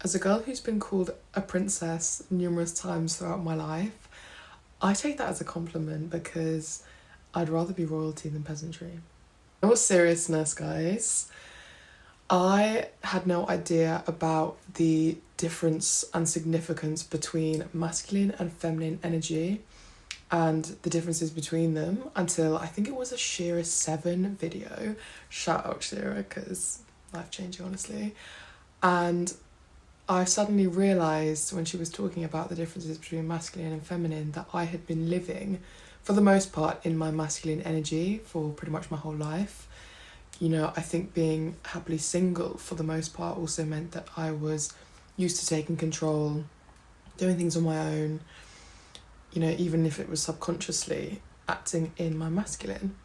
As a girl who's been called a princess numerous times throughout my life, I take that as a compliment because I'd rather be royalty than peasantry. In all seriousness, guys, I had no idea about the difference and significance between masculine and feminine energy and the differences between them until I think it was a Shira 7 video. Shout out Shira, because life changing, honestly. And I suddenly realised when she was talking about the differences between masculine and feminine that I had been living, for the most part, in my masculine energy for pretty much my whole life. You know, I think being happily single for the most part also meant that I was used to taking control, doing things on my own, you know, even if it was subconsciously acting in my masculine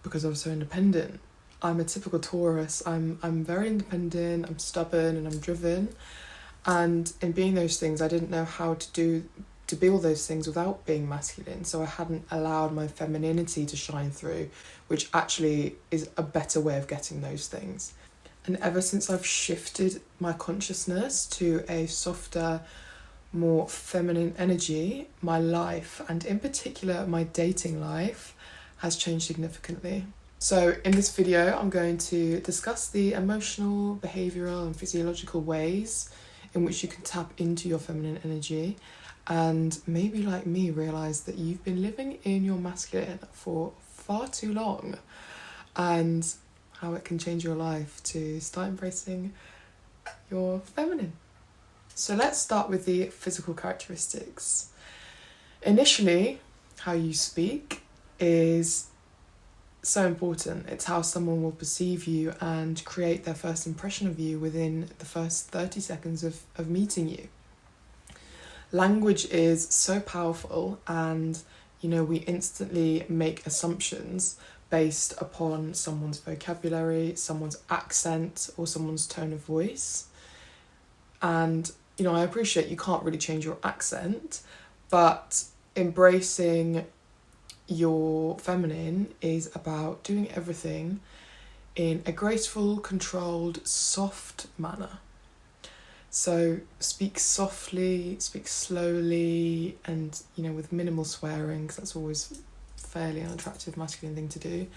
because I was so independent. I'm a typical Taurus. I'm very independent, I'm stubborn and I'm driven. And in being those things, I didn't know how to be all those things without being masculine. So I hadn't allowed my femininity to shine through, which actually is a better way of getting those things. And ever since I've shifted my consciousness to a softer, more feminine energy, my life, and in particular my dating life, has changed significantly. So in this video, I'm going to discuss the emotional, behavioural and physiological ways in which you can tap into your feminine energy and maybe, like me, realise that you've been living in your masculine for far too long and how it can change your life to start embracing your feminine. So let's start with the physical characteristics. Initially, how you speak is so important. It's how someone will perceive you and create their first impression of you within the first 30 seconds of meeting you. Language is so powerful, and you know, we instantly make assumptions based upon someone's vocabulary, someone's accent, or someone's tone of voice. And you know, I appreciate you can't really change your accent, but embracing your feminine is about doing everything in a graceful, controlled, soft manner. So speak softly, speak slowly, and you know, with minimal swearing, because that's always a fairly unattractive masculine thing to do.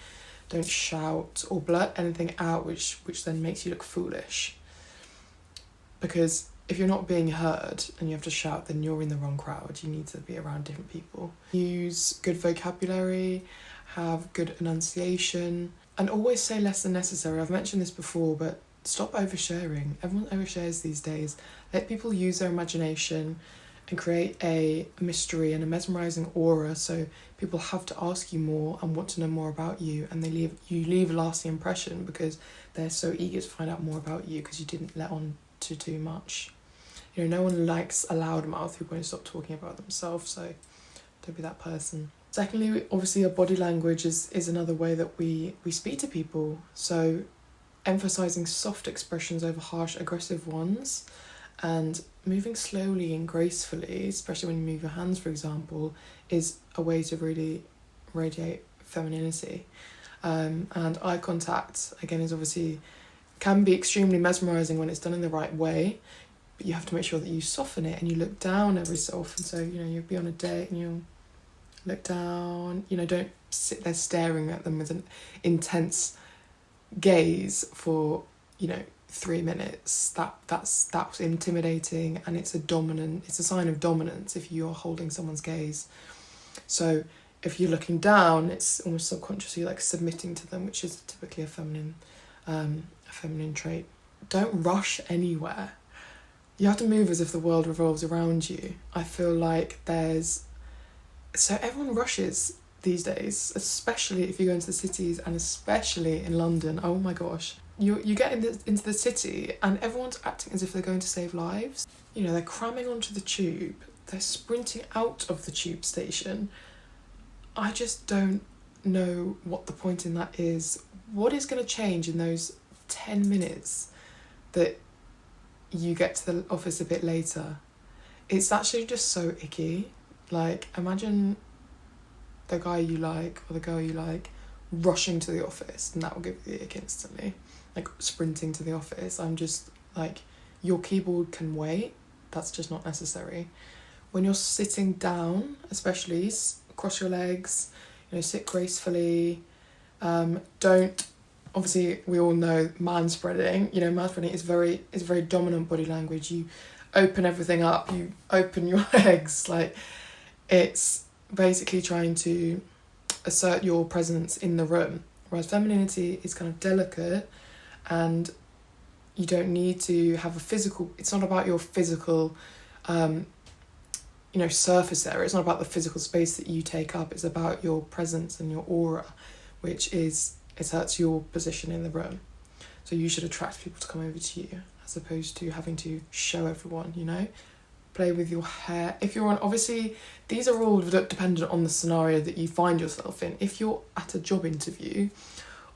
Don't shout or blurt anything out which then makes you look foolish. Because if you're not being heard and you have to shout, then you're in the wrong crowd. You need to be around different people. Use good vocabulary, have good enunciation, and always say less than necessary. I've mentioned this before, but stop oversharing. Everyone overshares these days. Let people use their imagination and create a mystery and a mesmerising aura, so people have to ask you more and want to know more about you, and you leave a lasting impression because they're so eager to find out more about you because you didn't let on to too much. You know, no one likes a loudmouth who won't stop talking about themselves, so don't be that person. Secondly, obviously your body language is another way that we speak to people. So emphasising soft expressions over harsh, aggressive ones, and moving slowly and gracefully, especially when you move your hands, for example, is a way to really radiate femininity. And eye contact, again, is obviously can be extremely mesmerising when it's done in the right way, but you have to make sure that you soften it and you look down every so often. So, you know, you'll be on a date and you'll look down, you know, don't sit there staring at them with an intense gaze for, you know, 3 minutes. That's intimidating, and it's a sign of dominance if you're holding someone's gaze. So if you're looking down, it's almost subconsciously like submitting to them, which is typically a feminine trait. Don't rush anywhere. You have to move as if the world revolves around you. I feel like everyone rushes these days, especially if you go into the cities, and especially in London. Oh my gosh. You get into the city and everyone's acting as if they're going to save lives. You know, they're cramming onto the tube. They're sprinting out of the tube station. I just don't know what the point in that is. What is going to change in those 10 minutes that you get to the office a bit later? It's actually just so icky. Like, imagine the guy you like or the girl you like rushing to the office, and that will give you the ick instantly. Like, sprinting to the office. I'm just like, your keyboard can wait. That's just not necessary. When you're sitting down, especially, cross your legs, sit gracefully. Don't, obviously we all know manspreading. Manspreading is very dominant body language. You open everything up, you open your legs, like it's basically trying to assert your presence in the room. Whereas femininity is kind of delicate, and you don't need to have a physical, it's not about your physical surface area. It's not about the physical space that you take up. It's about your presence and your aura, which asserts your position in the room. So you should attract people to come over to you, as opposed to having to show everyone, Play with your hair. If you're on, obviously, these are all dependent on the scenario that you find yourself in. If you're at a job interview,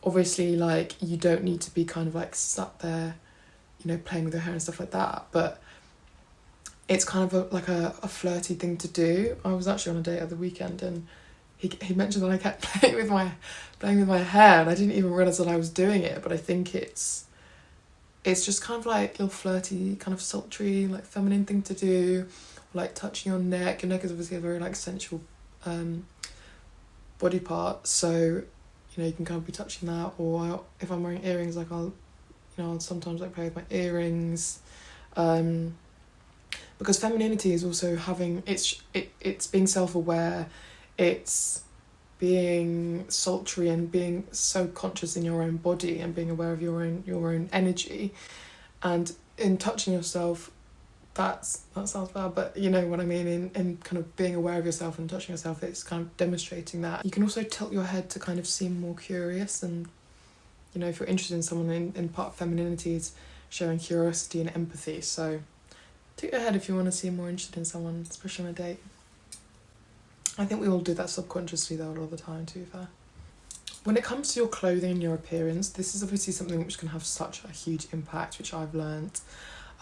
obviously, like, you don't need to be kind of like sat there, playing with your hair and stuff like that. But it's kind of a flirty thing to do. I was actually on a date at the weekend, and he mentioned that I kept playing with my hair, and I didn't even realise that I was doing it. But I think it's just kind of like a little flirty, kind of sultry, like feminine thing to do, like touching your neck. Your neck is obviously a very like sensual body part, so you can kind of be touching that. Or if I'm wearing earrings, like I'll sometimes like play with my earrings, because femininity is also having it's being self-aware, it's being sultry and being so conscious in your own body and being aware of your own energy. And in touching yourself, that sounds bad, but you know what I mean, in kind of being aware of yourself and touching yourself, it's kind of demonstrating that. You can also tilt your head to kind of seem more curious, and if you're interested in someone, in part of femininity is showing curiosity and empathy. So tilt your head if you want to seem more interested in someone, especially on a date. I think we all do that subconsciously though a lot of the time, to be fair. When it comes to your clothing and your appearance, this is obviously something which can have such a huge impact, which I've learnt.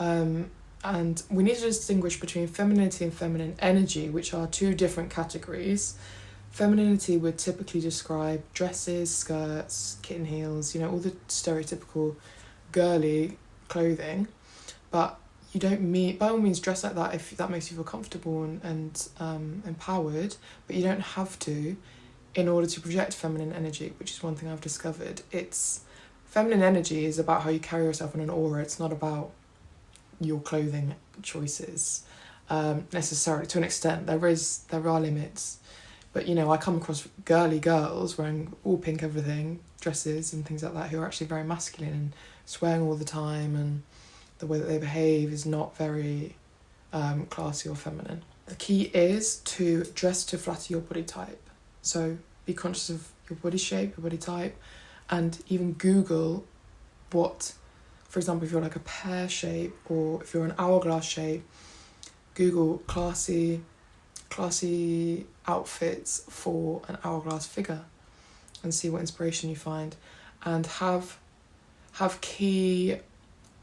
And we need to distinguish between femininity and feminine energy, which are two different categories. Femininity would typically describe dresses, skirts, kitten heels, all the stereotypical girly clothing. But you don't by all means dress like that if that makes you feel comfortable and empowered, but you don't have to in order to project feminine energy, which is one thing I've discovered. Feminine energy is about how you carry yourself in an aura. It's not about your clothing choices necessarily. To an extent, there are limits, but I come across girly girls wearing all pink everything, dresses and things like that, who are actually very masculine and swearing all the time, and the way that they behave is not very classy or feminine. The key is to dress to flatter your body type. So be conscious of your body shape, your body type, and even Google what, for example, if you're like a pear shape or if you're an hourglass shape, Google classy outfits for an hourglass figure and see what inspiration you find. And have key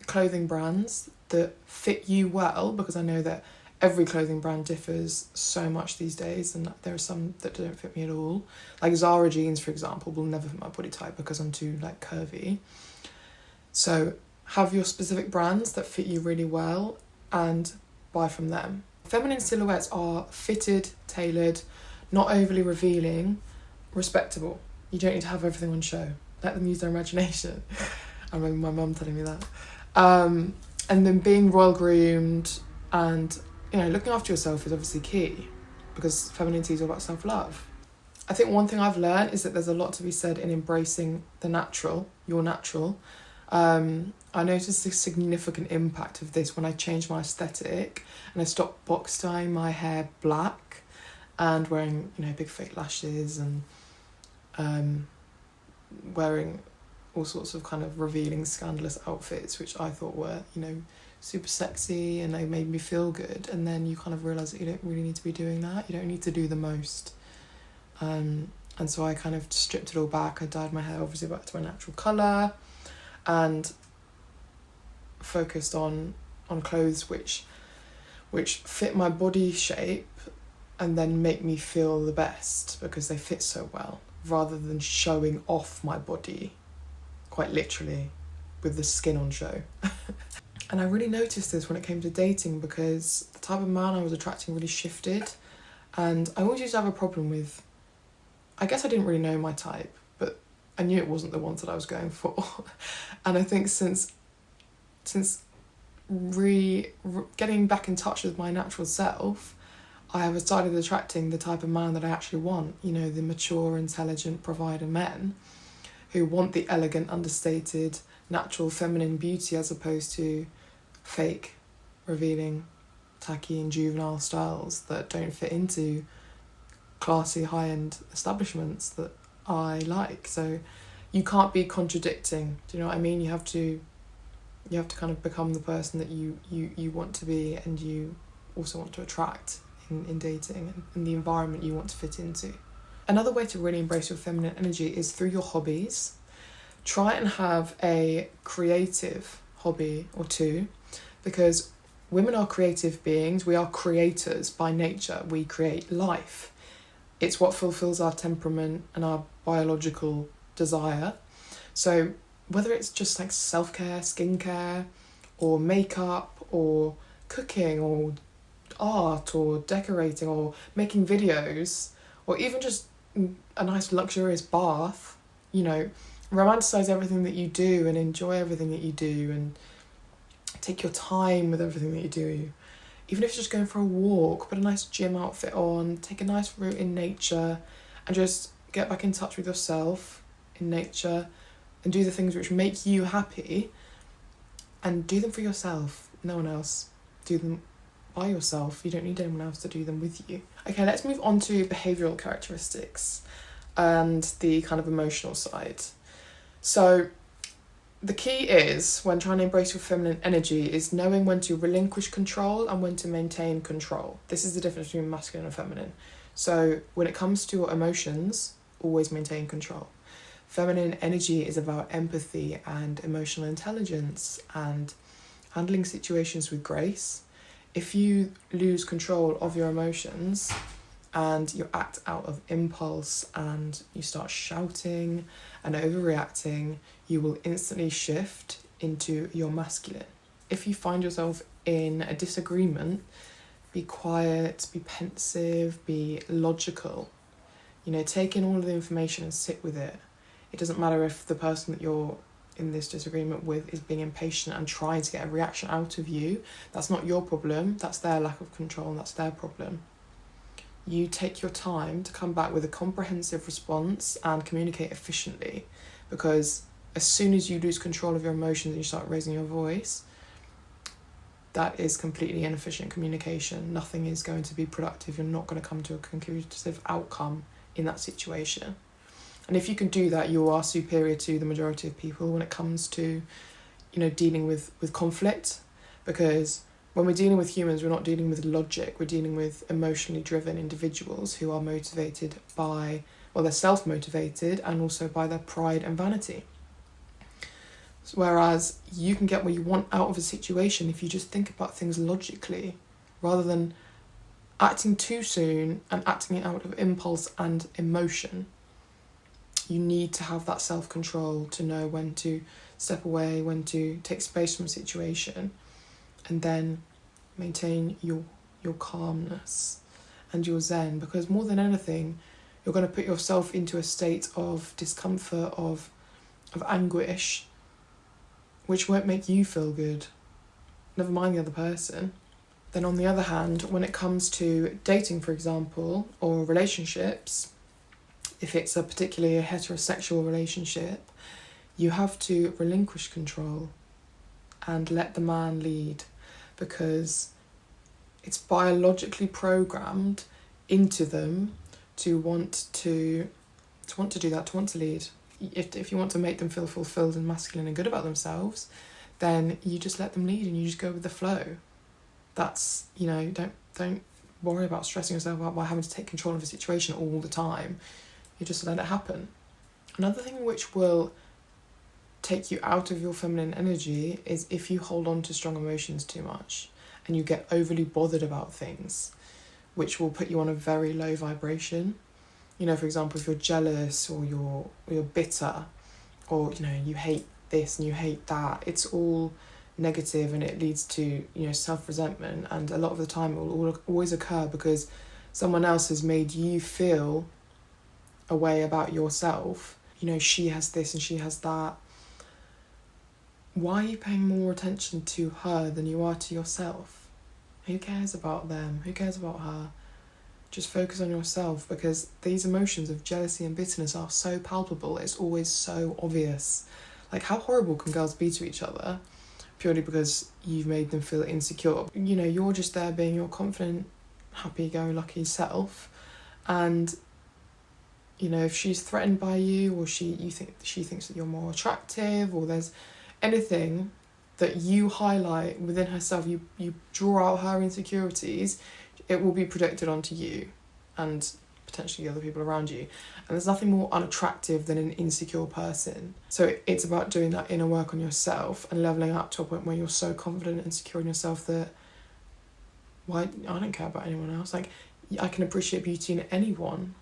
clothing brands that fit you well, because I know that every clothing brand differs so much these days, and there are some that don't fit me at all. Like Zara jeans, for example, will never fit my body type because I'm too like curvy. So have your specific brands that fit you really well and buy from them. Feminine silhouettes are fitted, tailored, not overly revealing, respectable. You don't need to have everything on show. Let them use their imagination. I remember my mum telling me that. And then being royal groomed and looking after yourself is obviously key, because femininity is all about self-love. I think one thing I've learned is that there's a lot to be said in embracing the natural, your natural. I noticed a significant impact of this when I changed my aesthetic and I stopped box dyeing my hair black and wearing big fake lashes and wearing all sorts of kind of revealing, scandalous outfits, which I thought were super sexy and they made me feel good. And then you kind of realise that you don't really need to be doing that. You don't need to do the most. And so I kind of stripped it all back. I dyed my hair obviously back to my natural colour and focused on clothes which fit my body shape and then make me feel the best because they fit so well, rather than showing off my body quite literally with the skin on show. And I really noticed this when it came to dating, because the type of man I was attracting really shifted. And I always used to have a problem with, I guess I didn't really know my type, but I knew it wasn't the ones that I was going for. And I think since getting back in touch with my natural self, I have started attracting the type of man that I actually want, you know, the mature, intelligent provider men who want the elegant, understated, natural feminine beauty as opposed to fake, revealing, tacky and juvenile styles that don't fit into classy, high-end establishments that I like. So you can't be contradicting, do you know what I mean? You have to kind of become the person that you want to be, and you also want to attract in dating, and the environment you want to fit into. Another way to really embrace your feminine energy is through your hobbies. Try and have a creative hobby or two, because women are creative beings. We are creators by nature. We create life. It's what fulfills our temperament and our biological desire. So whether it's just like self-care, skincare, or makeup, or cooking, or art, or decorating, or making videos, or even just a nice luxurious bath, you know, romanticize everything that you do and enjoy everything that you do, and take your time with everything that you do. Even if it's just going for a walk, put a nice gym outfit on, take a nice route in nature, and just get back in touch with yourself in nature, and do the things which make you happy, and do them for yourself, no one else. Do them by yourself. You don't need anyone else to do them with you. Okay, let's move on to behavioural characteristics and the kind of emotional side. So the key is, when trying to embrace your feminine energy, is knowing when to relinquish control and when to maintain control. This is the difference between masculine and feminine. So when it comes to your emotions, always maintain control. Feminine energy is about empathy and emotional intelligence and handling situations with grace. If you lose control of your emotions and you act out of impulse and you start shouting and overreacting, you will instantly shift into your masculine. If you find yourself in a disagreement, be quiet, be pensive, be logical. You know, take in all of the information and sit with it. It doesn't matter if the person that you're in this disagreement with is being impatient and trying to get a reaction out of you. That's not your problem. That's their lack of control, and that's their problem. You take your time to come back with a comprehensive response and communicate efficiently, because as soon as you lose control of your emotions and you start raising your voice, that is completely inefficient communication. Nothing is going to be productive. You're not going to come to a conclusive outcome in that situation. And if you can do that, you are superior to the majority of people when it comes to, you know, dealing with conflict. Because when we're dealing with humans, we're not dealing with logic. We're dealing with emotionally driven individuals who are motivated by, well, they're self-motivated and also by their pride and vanity. Whereas you can get what you want out of a situation if you just think about things logically, rather than acting too soon and acting it out of impulse and emotion. You need to have that self-control to know when to step away, when to take space from a situation, and then maintain your calmness and your zen. Because more than anything, you're going to put yourself into a state of discomfort, of anguish, which won't make you feel good, never mind the other person. Then on the other hand, when it comes to dating, for example, or relationships, if it's a particularly heterosexual relationship, you have to relinquish control and let the man lead, because it's biologically programmed into them to want to do that, to want to lead. If you want to make them feel fulfilled and masculine and good about themselves, then you just let them lead and you just go with the flow. That's, you know, don't worry about stressing yourself out by having to take control of a situation all the time. You just let it happen. Another thing which will take you out of your feminine energy is if you hold on to strong emotions too much and you get overly bothered about things, which will put you on a very low vibration. You know, for example, if you're jealous or you're bitter, or, you know, you hate this and you hate that, it's all negative and it leads to, self-resentment. And a lot of the time it will always occur because someone else has made you feel a way about yourself. She has this and she has that. Why are you paying more attention to her than you are to yourself? Who cares about them? Who cares about her? Just focus on yourself, because these emotions of jealousy and bitterness are so palpable. It's always so obvious. Like, how horrible can girls be to each other purely because you've made them feel insecure? You're just there being your confident, happy-go-lucky self, and if she's threatened by you, or she thinks that you're more attractive, or there's anything that you highlight within herself, you draw out her insecurities, it will be projected onto you and potentially other people around you. And there's nothing more unattractive than an insecure person. So it's about doing that inner work on yourself and leveling up to a point where you're so confident and secure in yourself that I don't care about anyone else. Like, I can appreciate beauty in anyone.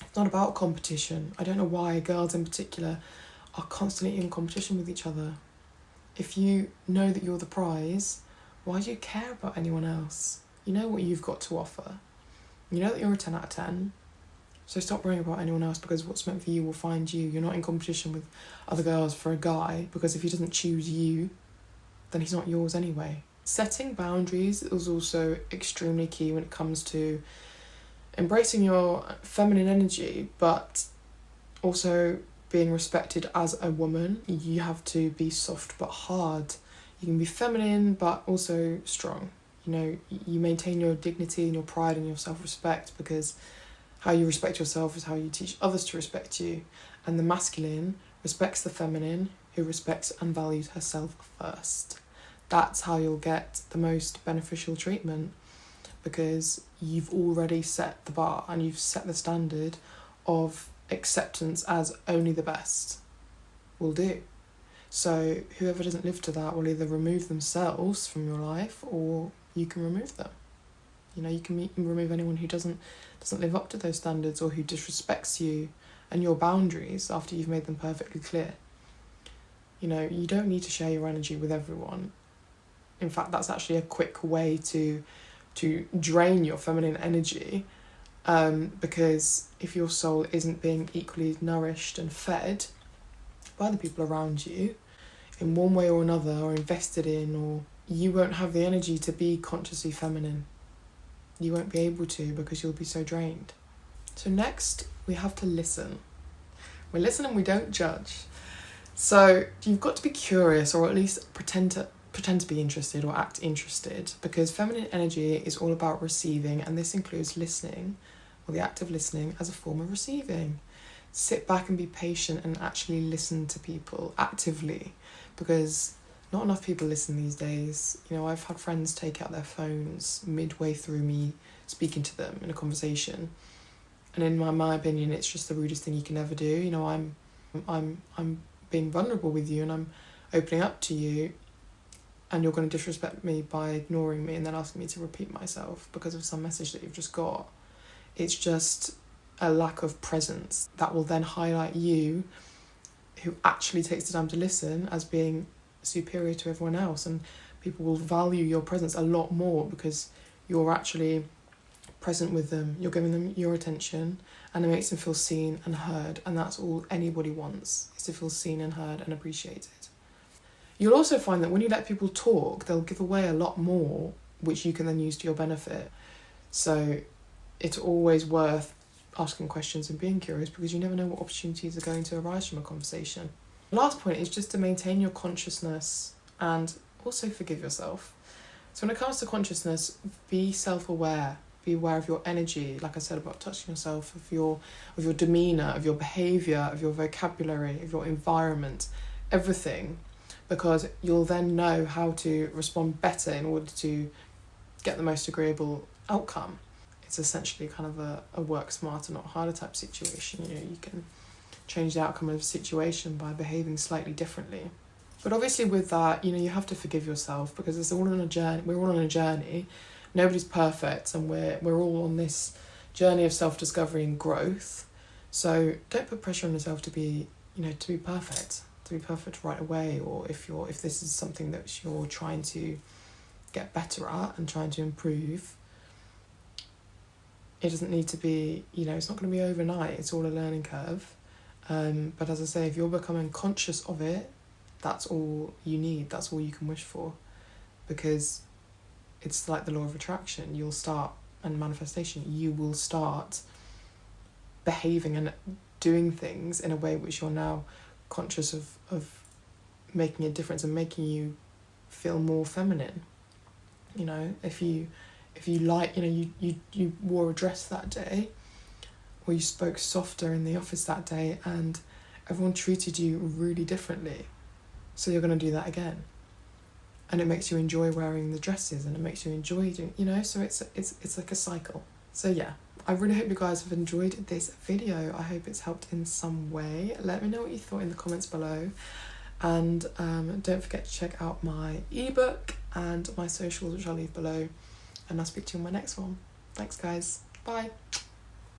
It's not about competition. I don't know why girls in particular are constantly in competition with each other. If you know that you're the prize, why do you care about anyone else? You know what you've got to offer. You know that you're a 10 out of 10. So stop worrying about anyone else, because what's meant for you will find you. You're not in competition with other girls for a guy, because if he doesn't choose you, then he's not yours anyway. Setting boundaries is also extremely key when it comes to embracing your feminine energy, but also being respected as a woman. You have to be soft but hard. You can be feminine but also strong. You maintain your dignity and your pride and your self-respect, because how you respect yourself is how you teach others to respect you. And the masculine respects the feminine, who respects and values herself first. That's how you'll get the most beneficial treatment, because you've already set the bar and you've set the standard of acceptance as only the best will do. So whoever doesn't live to that will either remove themselves from your life, or you can remove them. You can remove anyone who doesn't live up to those standards, or who disrespects you and your boundaries after you've made them perfectly clear. You don't need to share your energy with everyone. In fact, that's actually a quick way to drain your feminine energy, because if your soul isn't being equally nourished and fed by the people around you in one way or another, or invested in, or you won't have the energy to be consciously feminine. You won't be able to, because you'll be so drained. So next, we have to listen. We listen and we don't judge. So you've got to be curious, or at least pretend to be interested or act interested, because feminine energy is all about receiving, and this includes listening, or the act of listening, as a form of receiving. Sit back and be patient and actually listen to people actively, because not enough people listen these days. I've had friends take out their phones midway through me speaking to them in a conversation, and in my opinion, it's just the rudest thing you can ever do. I'm being vulnerable with you, and I'm opening up to you, and you're going to disrespect me by ignoring me and then asking me to repeat myself because of some message that you've just got. It's just a lack of presence that will then highlight you, who actually takes the time to listen, as being superior to everyone else, and people will value your presence a lot more because you're actually present with them. You're giving them your attention, and it makes them feel seen and heard, and that's all anybody wants, is to feel seen and heard and appreciated. You'll also find that when you let people talk, they'll give away a lot more, which you can then use to your benefit. So it's always worth asking questions and being curious, because you never know what opportunities are going to arise from a conversation. The last point is just to maintain your consciousness and also forgive yourself. So when it comes to consciousness, be self-aware. Be aware of your energy, like I said about touching yourself, of your demeanour, of your behaviour, of your vocabulary, of your environment, everything, because you'll then know how to respond better in order to get the most agreeable outcome. It's essentially kind of a work smarter, not harder type situation. You can change the outcome of a situation by behaving slightly differently. But obviously with that, you have to forgive yourself, because it's all on a journey. We're all on a journey. Nobody's perfect, and we're all on this journey of self-discovery and growth. So don't put pressure on yourself to be perfect. to be perfect right away, or if this is something that you're trying to get better at and trying to improve, it doesn't need to be, it's not going to be overnight. It's all a learning curve. But as I say, if you're becoming conscious of it, that's all you need. That's all you can wish for, because it's like the law of attraction. You'll start, and manifestation, you will start behaving and doing things in a way which you're now conscious of making a difference and making you feel more feminine. If you like, you wore a dress that day, or you spoke softer in the office that day, and everyone treated you really differently, so you're going to do that again, and it makes you enjoy wearing the dresses, and it makes you enjoy doing, so it's like a cycle. So yeah, I really hope you guys have enjoyed this video. I hope it's helped in some way. Let me know what you thought in the comments below, and don't forget to check out my ebook and my socials, which I'll leave below, and I'll speak to you in my next one. Thanks guys, bye.